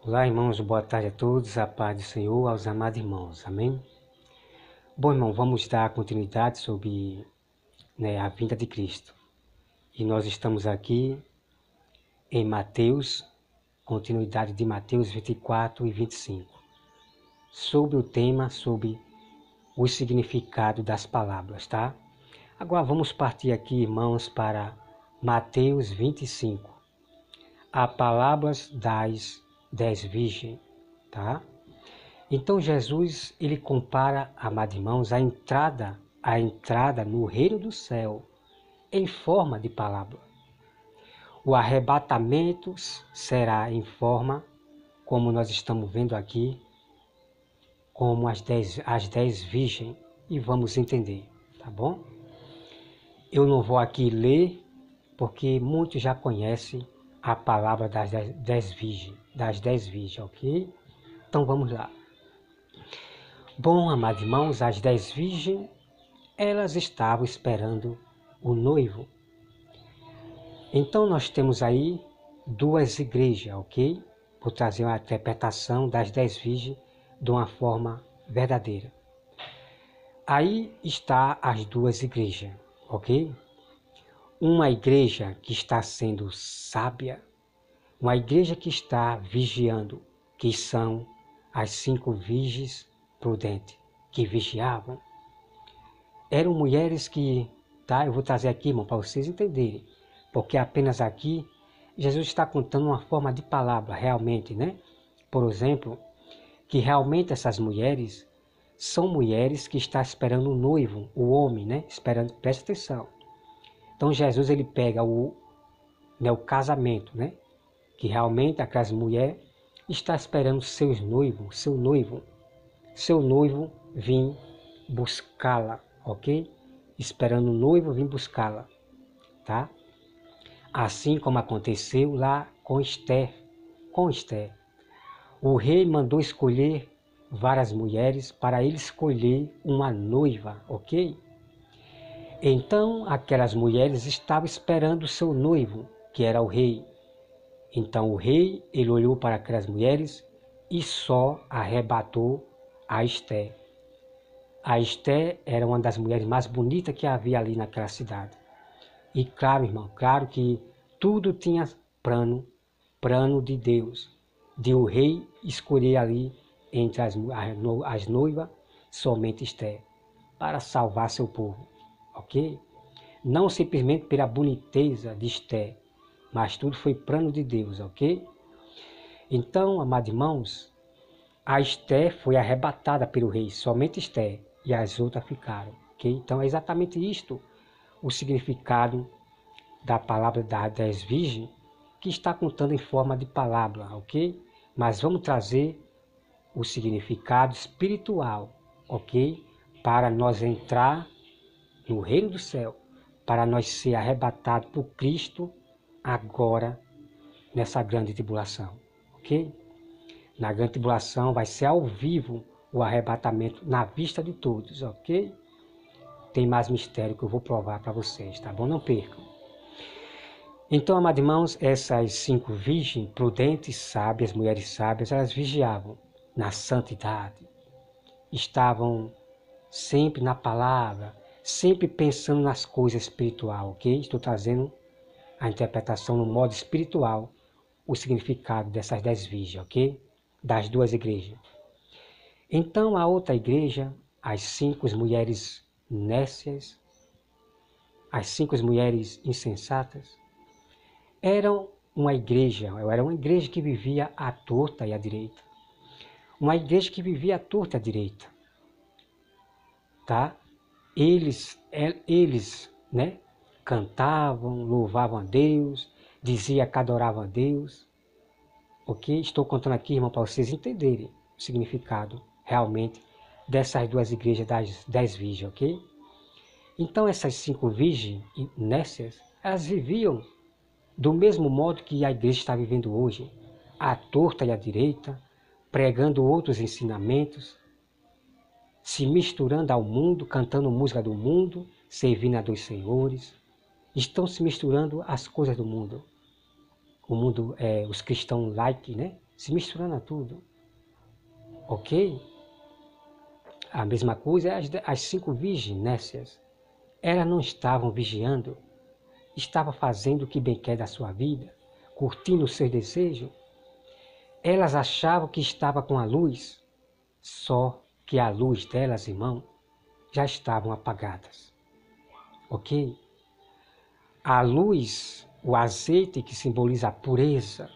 Olá, irmãos, boa tarde a todos, a paz do Senhor, aos amados irmãos, amém? Bom, irmão, vamos dar continuidade sobre a vinda de Cristo. E nós estamos aqui em Mateus, continuidade de Mateus 24 e 25, sobre o tema, sobre o significado das palavras, tá? Agora vamos partir aqui, irmãos, para Mateus 25, a palavras das 10 virgens, tá? Então Jesus, ele compara, amados irmãos, a entrada no reino do céu em forma de palavra. O arrebatamento será em forma, como nós estamos vendo aqui, como as dez virgens, e vamos entender, tá bom? Eu não vou aqui ler, porque muitos já conhecem a palavra das 10 virgens, ok? Então vamos lá. Bom, amados irmãos, as 10 virgens, elas estavam esperando o noivo. Então nós temos aí duas igrejas, ok? Vou trazer uma interpretação das 10 virgens de uma forma verdadeira. Aí está as duas igrejas, ok? Uma igreja que está sendo sábia, uma igreja que está vigiando, que são as 5 virgens prudentes, que vigiavam. Eram mulheres que, tá? Eu vou trazer aqui, irmão, para vocês entenderem, porque apenas aqui Jesus está contando uma forma de palavra, realmente, né? Por exemplo, que realmente essas mulheres são mulheres que estão esperando o noivo, o homem, né? Esperando, presta atenção. Então Jesus, ele pega o casamento, né? Que realmente aquelas mulheres está esperando seu noivo vir buscá-la, ok? Esperando o noivo vir buscá-la, tá? Assim como aconteceu lá com Esther. O rei mandou escolher várias mulheres para ele escolher uma noiva, ok? Então aquelas mulheres estavam esperando o seu noivo, que era o rei. Então o rei, ele olhou para aquelas mulheres e só arrebatou a Esther. A Esther era uma das mulheres mais bonitas que havia ali naquela cidade. E claro, irmão, claro que tudo tinha plano de Deus, de o rei escolher ali entre as noivas somente Esther, para salvar seu povo, ok? Não simplesmente pela boniteza de Esther, mas tudo foi plano de Deus, ok? Então, amados irmãos, a Esther foi arrebatada pelo rei, somente Esther, e as outras ficaram, ok? Então é exatamente isto o significado da palavra das 10 virgens, que está contando em forma de palavra, ok? Mas vamos trazer o significado espiritual, ok? Para nós entrar no reino do céu, para nós ser arrebatados por Cristo agora, nessa grande tribulação, ok? Na grande tribulação vai ser ao vivo o arrebatamento na vista de todos, ok? Tem mais mistério que eu vou provar para vocês, tá bom? Não percam. Então, amados irmãos, essas 5 virgens prudentes, sábias, mulheres sábias, elas vigiavam na santidade, estavam sempre na palavra, sempre pensando nas coisas espirituais, ok? Estou trazendo a interpretação no modo espiritual, o significado dessas 10 virgens, ok? Das duas igrejas. Então, a outra igreja, as 5 mulheres nécias, as 5 mulheres insensatas, era uma igreja que vivia à torta e à direita. Uma igreja que vivia à torta e à direita. Tá? Eles né, cantavam, louvavam a Deus, diziam que adoravam a Deus. Ok? Estou contando aqui, irmão, para vocês entenderem o significado realmente dessas duas igrejas das 10 virgens, ok? Então essas 5 virgens nécias, elas viviam do mesmo modo que a igreja está vivendo hoje, à torta e à direita, pregando outros ensinamentos, se misturando ao mundo, cantando música do mundo, servindo a 2 senhores. Estão se misturando as coisas do mundo. O mundo, os cristãos light, né? se misturando a tudo, ok? A mesma coisa as 5 virgens nécias. Elas não estavam vigiando, estavam fazendo o que bem quer da sua vida, curtindo os seus desejos. Elas achavam que estava com a luz, só que a luz delas, irmão, já estavam apagadas, ok? A luz, o azeite que simboliza a pureza,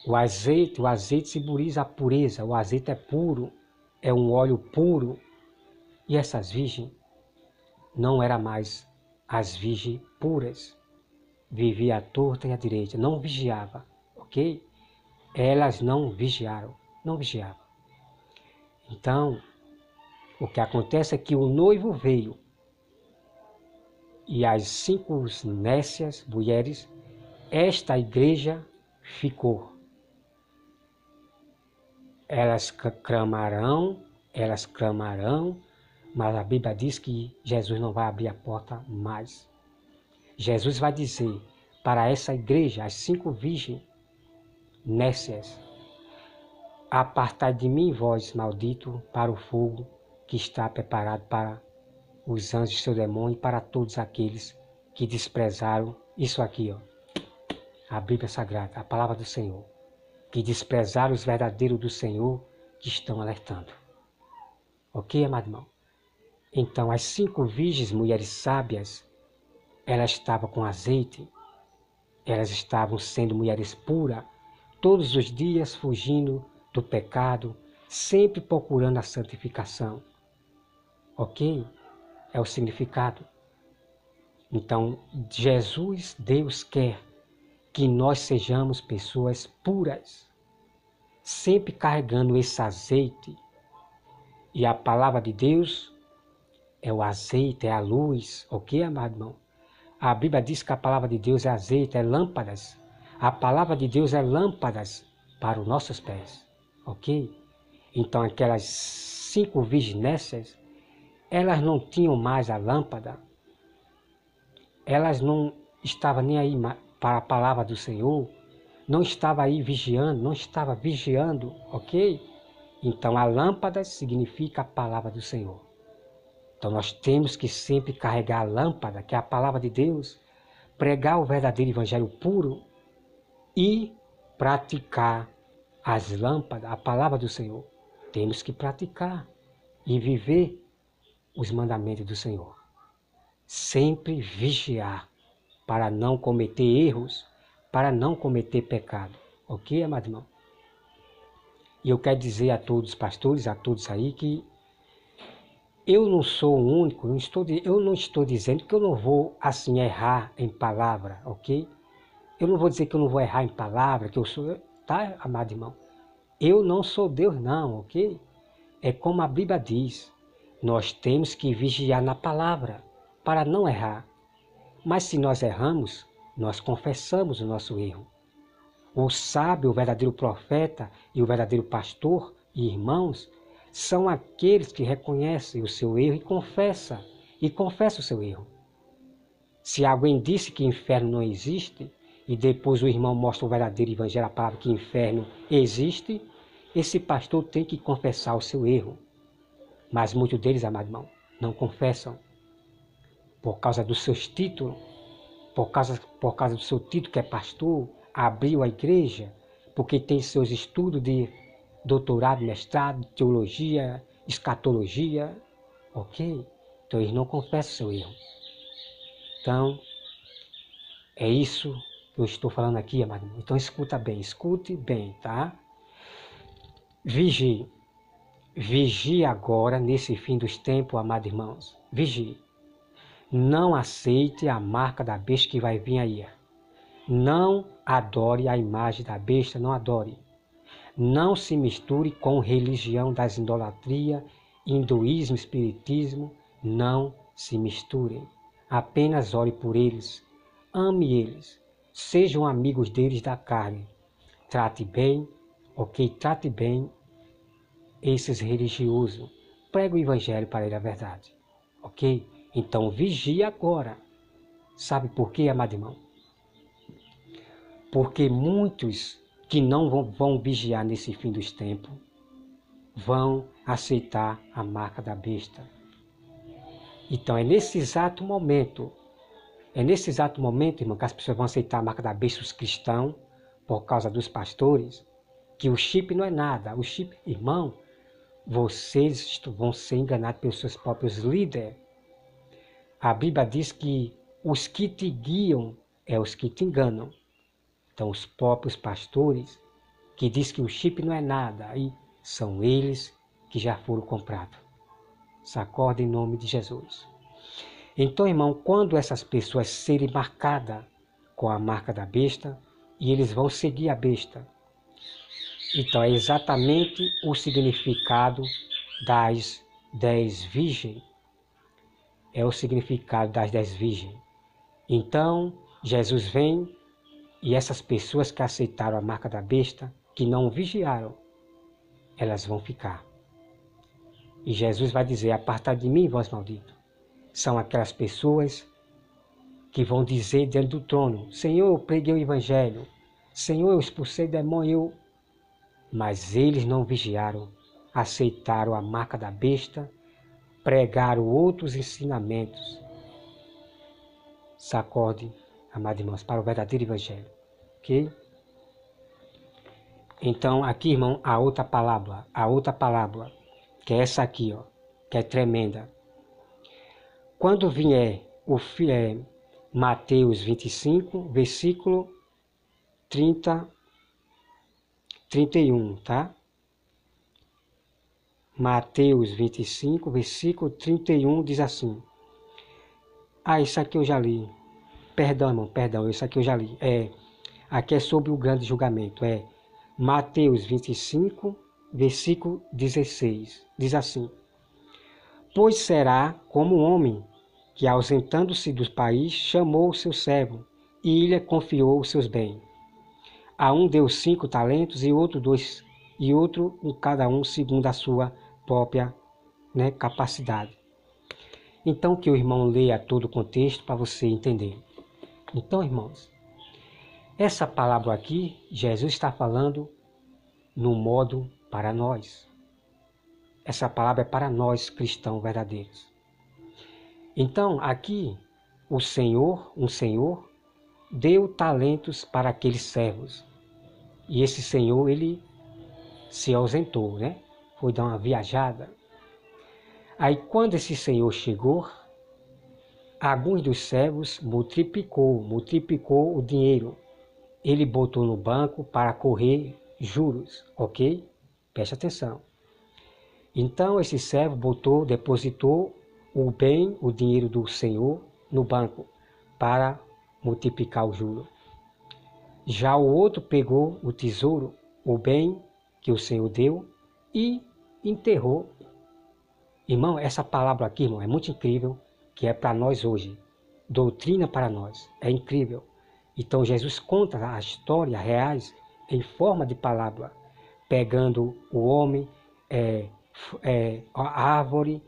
o azeite simboliza a pureza, o azeite é puro, é um óleo puro. E essas virgens não eram mais as virgens puras, vivia à torta e à direita, não vigiava, ok? Elas não vigiaram, não vigiavam. Então, o que acontece é que o noivo veio e as 5 nécias mulheres, esta igreja ficou. Elas clamarão, mas a Bíblia diz que Jesus não vai abrir a porta mais. Jesus vai dizer para essa igreja, as 5 virgens nécias: apartai de mim, vós, maldito, para o fogo que está preparado para os anjos do seu demônio e para todos aqueles que desprezaram isso aqui, ó, a Bíblia Sagrada, a palavra do Senhor, que desprezaram os verdadeiros do Senhor, que estão alertando. Ok, amado irmão? Então, as 5 virgens, mulheres sábias, elas estavam com azeite, elas estavam sendo mulheres puras, todos os dias fugindo do pecado, sempre procurando a santificação. Ok? É o significado. Então, Jesus, Deus quer que nós sejamos pessoas puras, sempre carregando esse azeite. E a palavra de Deus é o azeite, é a luz, ok, amado irmão? A Bíblia diz que a palavra de Deus é azeite, é lâmpadas. A palavra de Deus é lâmpadas para os nossos pés, ok? Então aquelas 5 virgens nécias, elas não tinham mais a lâmpada, elas não estavam nem aí para a palavra do Senhor, não estava aí vigiando, não estava vigiando, ok? Então a lâmpada significa a palavra do Senhor. Então nós temos que sempre carregar a lâmpada, que é a palavra de Deus, pregar o verdadeiro evangelho puro e praticar as lâmpadas, a palavra do Senhor. Temos que praticar e viver os mandamentos do Senhor. Sempre vigiar para não cometer erros, para não cometer pecado. Ok, amado irmão? E eu quero dizer a todos os pastores, a todos aí, que eu não sou o único, eu não estou dizendo que eu não vou assim errar em palavra, ok? Eu não vou dizer que eu não vou errar em palavra, que eu sou, tá, amado irmão? Eu não sou Deus não, ok? É como a Bíblia diz, nós temos que vigiar na palavra para não errar. Mas se nós erramos, nós confessamos o nosso erro. O sábio, o verdadeiro profeta e o verdadeiro pastor e irmãos são aqueles que reconhecem o seu erro e confessa o seu erro. Se alguém disse que inferno não existe, e depois o irmão mostra o verdadeiro evangelho, a palavra que inferno existe, esse pastor tem que confessar o seu erro. Mas muitos deles, amado irmão, não confessam por causa dos seus títulos, por causa do seu título que é pastor, abriu a igreja, porque tem seus estudos de doutorado, mestrado, teologia, escatologia, ok? Então eles não confessam o seu erro. Então, é isso que eu estou falando aqui, amado. Então escute bem, tá? Vigie. Vigie agora, nesse fim dos tempos, amados irmãos. Vigie. Não aceite a marca da besta que vai vir aí. Não adore a imagem da besta, não adore. Não se misture com religião das idolatrias, hinduísmo, espiritismo. Não se misturem. Apenas ore por eles. Ame eles. Sejam amigos deles da carne. Trate bem, ok? Trate bem esses religiosos. Pregue o evangelho para ele a verdade, ok? Então vigie agora. Sabe por quê, amado irmão? Porque muitos que não vão vigiar nesse fim dos tempos, vão aceitar a marca da besta. Então é nesse exato momento, irmão, que as pessoas vão aceitar a marca da besta, os cristãos, por causa dos pastores, que o chip não é nada. O chip, irmão, vocês vão ser enganados pelos seus próprios líderes. A Bíblia diz que os que te guiam é os que te enganam. Então os próprios pastores, que diz que o chip não é nada, aí são eles que já foram comprados. Sacode em nome de Jesus. Então, irmão, quando essas pessoas serem marcadas com a marca da besta, e eles vão seguir a besta, então é exatamente o significado das 10 virgens. É o significado das 10 virgens. Então, Jesus vem e essas pessoas que aceitaram a marca da besta, que não vigiaram, elas vão ficar. E Jesus vai dizer: apartai de mim, vós malditos. São aquelas pessoas que vão dizer diante do trono: Senhor, eu preguei o evangelho. Senhor, eu expulsei demônio. Mas eles não vigiaram, aceitaram a marca da besta, pregaram outros ensinamentos. Sacode, amados irmãos, para o verdadeiro evangelho. Ok? Então, aqui, irmão, a outra palavra, que é essa aqui, ó, que é tremenda. Quando vier Mateus 25, versículo 31, tá? Mateus 25, versículo 31 diz assim. Isso aqui eu já li. Perdão, irmão, isso aqui eu já li. Aqui é sobre o grande julgamento. Mateus 25, versículo 16. Diz assim. Pois será como um homem que, ausentando-se do país, chamou o seu servo e lhe confiou os seus bens. A um deu 5 talentos e outro 2, e outro cada um segundo a sua própria capacidade. Então que o irmão leia todo o contexto para você entender. Então, irmãos, essa palavra aqui, Jesus está falando no modo para nós. Essa palavra é para nós cristãos verdadeiros. Então, aqui, um senhor, deu talentos para aqueles servos. E esse senhor, ele se ausentou, Foi dar uma viajada. Aí, quando esse senhor chegou, alguns dos servos multiplicou o dinheiro. Ele botou no banco para correr juros, ok? Preste atenção. Então, esse servo depositou o dinheiro do senhor no banco para multiplicar o juro. Já o outro pegou o tesouro, o bem que o senhor deu e enterrou. Irmão, essa palavra aqui, irmão, é muito incrível, que é para nós hoje. Doutrina para nós. É incrível. Então, Jesus conta a história reais em forma de palavra, pegando o homem, a árvore,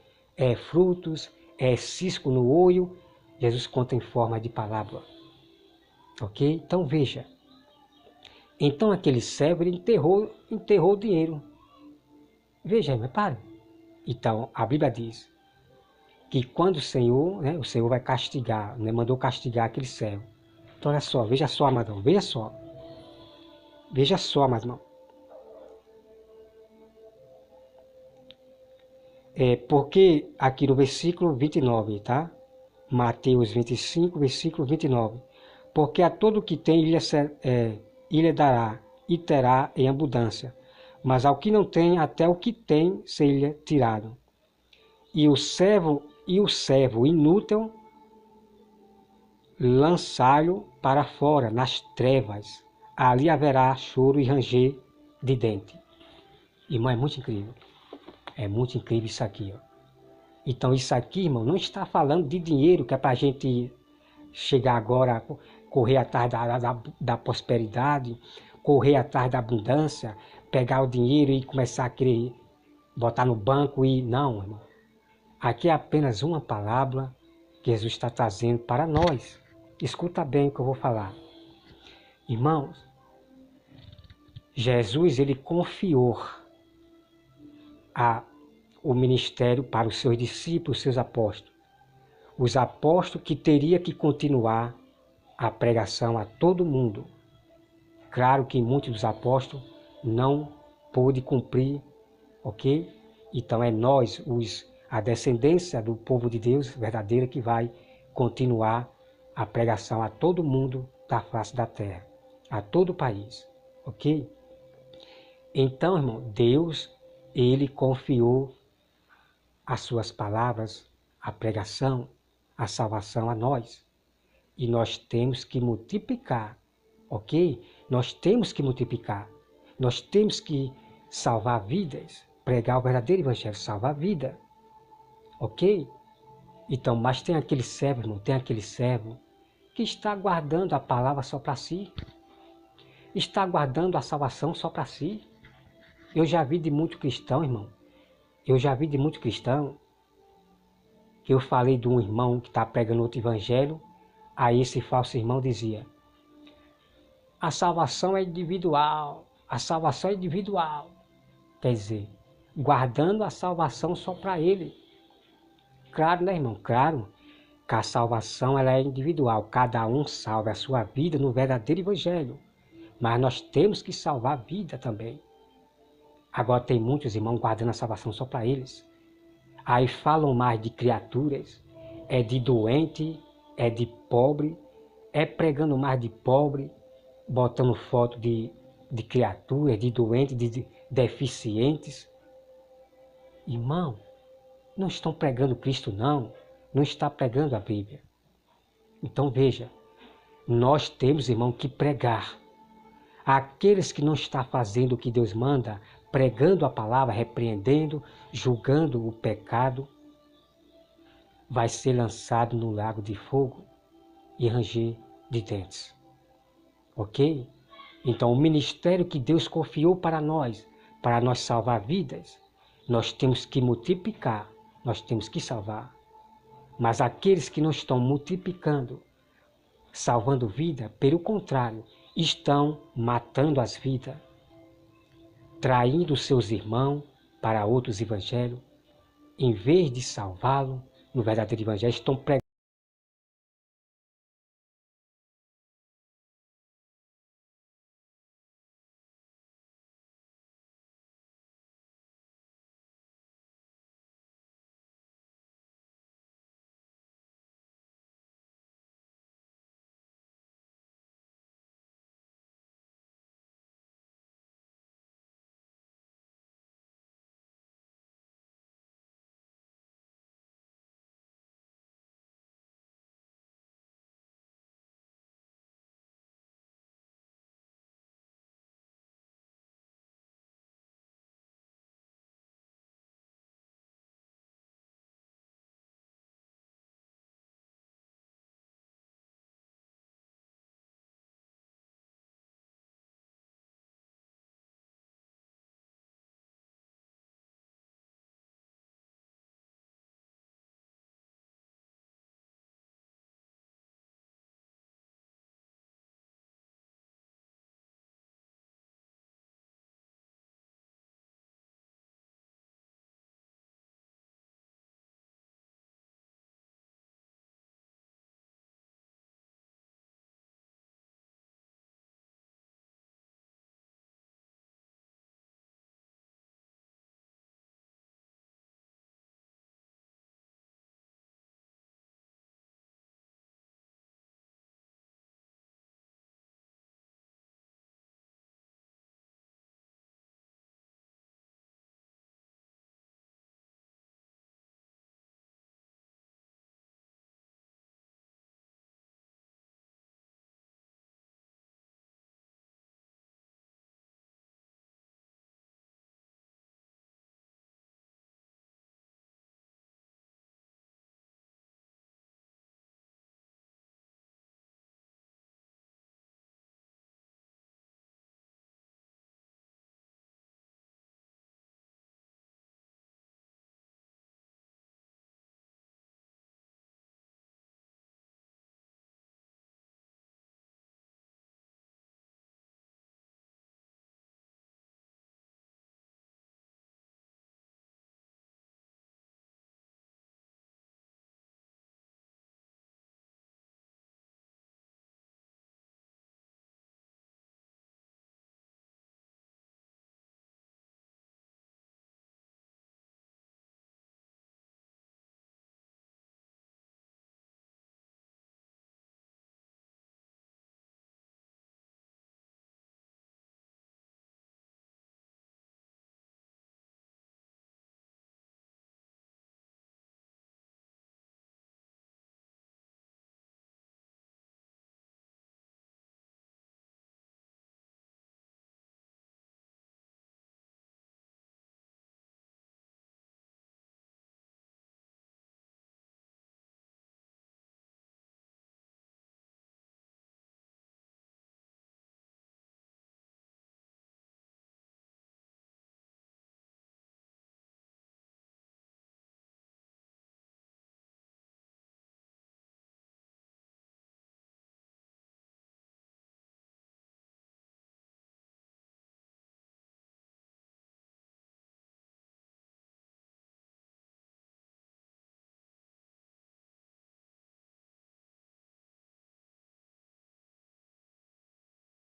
frutos, cisco no olho. Jesus conta em forma de palavra. Ok? Então, veja. Então, aquele servo enterrou o dinheiro. Veja, mas pare. Então, a Bíblia diz que quando o Senhor vai castigar, mandou castigar aquele servo. Então, olha só, veja só, amadão, veja só. Veja só, amadão. Porque aqui no versículo 29, tá? Mateus 25, versículo 29. Porque a todo que tem, ele dará e terá em abundância. Mas ao que não tem, até o que tem, seja tirado. E o servo inútil, lançá-lo para fora, nas trevas. Ali haverá choro e ranger de dente. Irmão, é muito incrível. É muito incrível isso aqui, ó. Então isso aqui, irmão, não está falando de dinheiro, que é para a gente chegar agora, correr atrás da prosperidade, correr atrás da abundância, pegar o dinheiro e começar a querer botar no banco e... Não, irmão. Aqui é apenas uma palavra que Jesus está trazendo para nós. Escuta bem o que eu vou falar. Irmãos, Jesus, ele confiou o ministério para os seus discípulos, os seus apóstolos. Os apóstolos que teriam que continuar a pregação a todo mundo. Claro que muitos dos apóstolos não pôde cumprir, ok? Então é nós, a descendência do povo de Deus verdadeira, que vai continuar a pregação a todo mundo da face da terra, a todo o país, ok? Então, irmão, Deus, ele confiou as suas palavras, a pregação, a salvação a nós. E nós temos que multiplicar, ok? Nós temos que multiplicar. Nós temos que salvar vidas, pregar o verdadeiro evangelho, salvar a vida, ok? Então, mas tem aquele servo, irmão, tem aquele servo que está guardando a palavra só para si, está guardando a salvação só para si. Eu já vi de muito cristão, irmão, que eu falei de um irmão que está pregando outro evangelho, aí esse falso irmão dizia: a salvação é individual, a salvação é individual. Quer dizer, guardando a salvação só para ele. Claro, né, irmão? Claro que a salvação ela é individual, cada um salva a sua vida no verdadeiro evangelho. Mas nós temos que salvar a vida também. Agora tem muitos irmãos guardando a salvação só para eles. Aí falam mais de criaturas, é de doente, é de pobre, é pregando mais de pobre, botando foto de criaturas, de doentes, de deficientes. Irmão, não estão pregando Cristo não está pregando a Bíblia. Então veja, nós temos, irmão, que pregar. Aqueles que não estão fazendo o que Deus manda, pregando a palavra, repreendendo, julgando o pecado, vai ser lançado no lago de fogo e ranger de dentes. Ok? Então, o ministério que Deus confiou para nós salvar vidas, nós temos que multiplicar, nós temos que salvar. Mas aqueles que não estão multiplicando, salvando vida, pelo contrário, estão matando as vidas, traindo seus irmãos para outros evangelhos, em vez de salvá-lo no verdadeiro evangelho, estão pregando